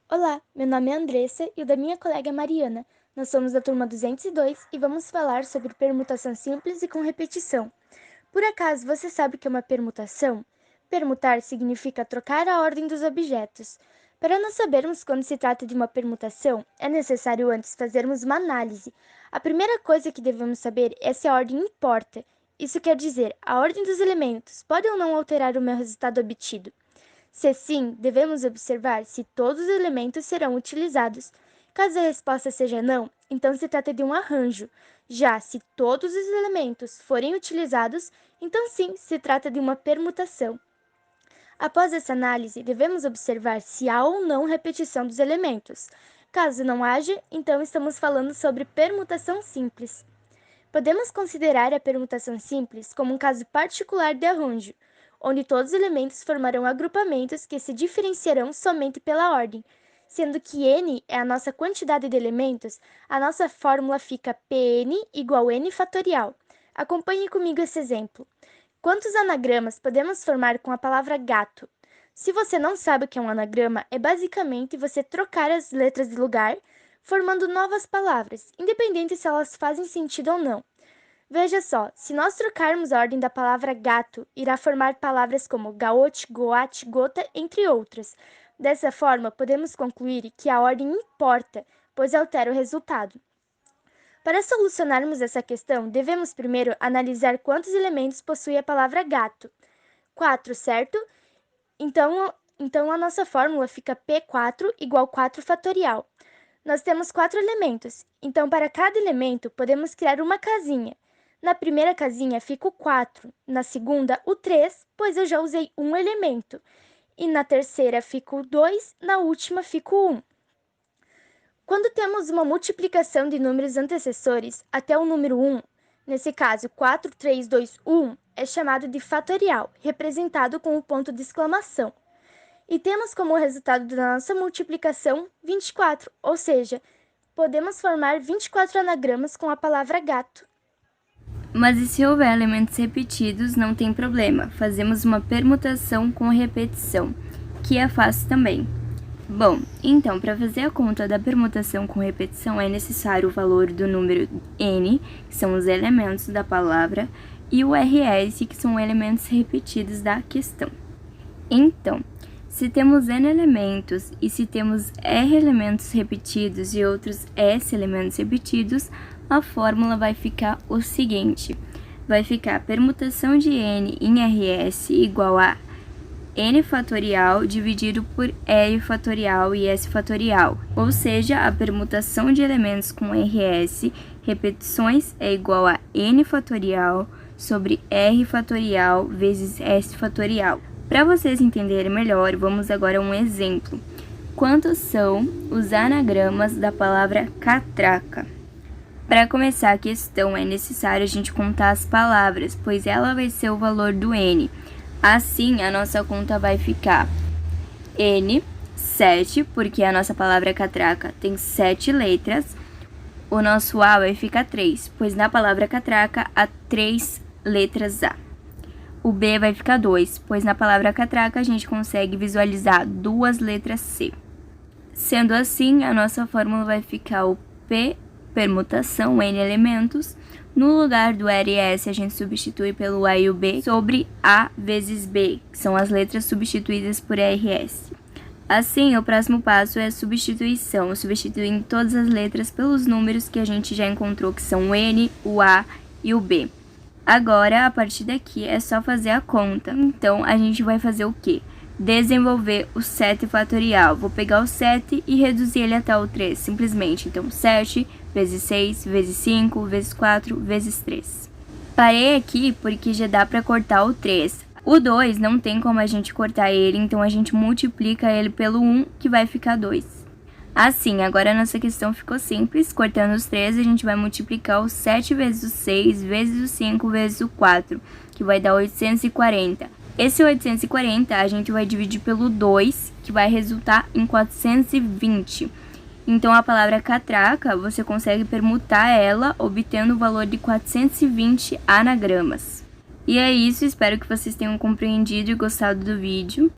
Olá, meu nome é Andressa e o da minha colega Mariana. Nós somos da turma 202 e vamos falar sobre permutação simples e com repetição. Por acaso você sabe o que é uma permutação? Permutar significa trocar a ordem dos objetos. Para nós sabermos quando se trata de uma permutação, é necessário antes fazermos uma análise. A primeira coisa que devemos saber é se a ordem importa. Isso quer dizer, a ordem dos elementos pode ou não alterar o meu resultado obtido. Se sim, devemos observar se todos os elementos serão utilizados. Caso a resposta seja não, então se trata de um arranjo. Já se todos os elementos forem utilizados, então sim, se trata de uma permutação. Após essa análise, devemos observar se há ou não repetição dos elementos. Caso não haja, então estamos falando sobre permutação simples. Podemos considerar a permutação simples como um caso particular de arranjo, onde todos os elementos formarão agrupamentos que se diferenciarão somente pela ordem. Sendo que n é a nossa quantidade de elementos, a nossa fórmula fica Pn igual n fatorial. Acompanhe comigo esse exemplo. Quantos anagramas podemos formar com a palavra gato? Se você não sabe o que é um anagrama, é basicamente você trocar as letras de lugar, formando novas palavras, independente se elas fazem sentido ou não. Veja só, se nós trocarmos a ordem da palavra gato, irá formar palavras como gaote, goate, gota, entre outras. Dessa forma, podemos concluir que a ordem importa, pois altera o resultado. Para solucionarmos essa questão, devemos primeiro analisar quantos elementos possui a palavra gato. 4, certo? Então a nossa fórmula fica P4 igual 4 fatorial. Nós temos 4 elementos, então para cada elemento podemos criar uma casinha. Na primeira casinha fica o 4, na segunda o 3, pois eu já usei um elemento. E na terceira fica o 2, na última fica o 1. Quando temos uma multiplicação de números antecessores até o número 1, nesse caso 4, 3, 2, 1, é chamado de fatorial, representado com o ponto de exclamação. E temos como resultado da nossa multiplicação 24, ou seja, podemos formar 24 anagramas com a palavra gato. Mas e se houver elementos repetidos, não tem problema, fazemos uma permutação com repetição, que é fácil também. Bom, então, para fazer a conta da permutação com repetição, é necessário o valor do número n, que são os elementos da palavra, e o rs, que são elementos repetidos da questão. Então, se temos n elementos e se temos r elementos repetidos e outros s elementos repetidos, a fórmula vai ficar o seguinte: vai ficar a permutação de n em rs igual a n fatorial dividido por r fatorial e s fatorial, ou seja, a permutação de elementos com rs repetições é igual a n fatorial sobre r fatorial vezes s fatorial. Para vocês entenderem melhor, vamos agora a um exemplo. Quantos são os anagramas da palavra catraca? Para começar a questão, é necessário a gente contar as palavras, pois ela vai ser o valor do n. Assim, a nossa conta vai ficar n, 7, porque a nossa palavra catraca tem 7 letras. O nosso A vai ficar 3, pois na palavra catraca há 3 letras A. O B vai ficar 2, pois na palavra catraca a gente consegue visualizar 2 letras C. Sendo assim, a nossa fórmula vai ficar o P, permutação, n elementos. No lugar do RS, a gente substitui pelo A e o B sobre A vezes B, que são as letras substituídas por RS. Assim, o próximo passo é a substituição, substituindo todas as letras pelos números que a gente já encontrou, que são o N, o A e o B. Agora, a partir daqui, é só fazer a conta. Então, a gente vai fazer o quê? Desenvolver o 7 fatorial. Vou pegar o 7 e reduzir ele até o 3, simplesmente. Então, 7 vezes 6, vezes 5, vezes 4, vezes 3. Parei aqui porque já dá para cortar o 3. O 2 não tem como a gente cortar ele, então a gente multiplica ele pelo 1, que vai ficar 2. Assim, agora a nossa questão ficou simples. Cortando os 3, a gente vai multiplicar o 7 vezes o 6, vezes o 5, vezes o 4, que vai dar 840. Esse 840 a gente vai dividir pelo 2, que vai resultar em 420. Então, a palavra catraca, você consegue permutar ela, obtendo o valor de 420 anagramas. E é isso, espero que vocês tenham compreendido e gostado do vídeo.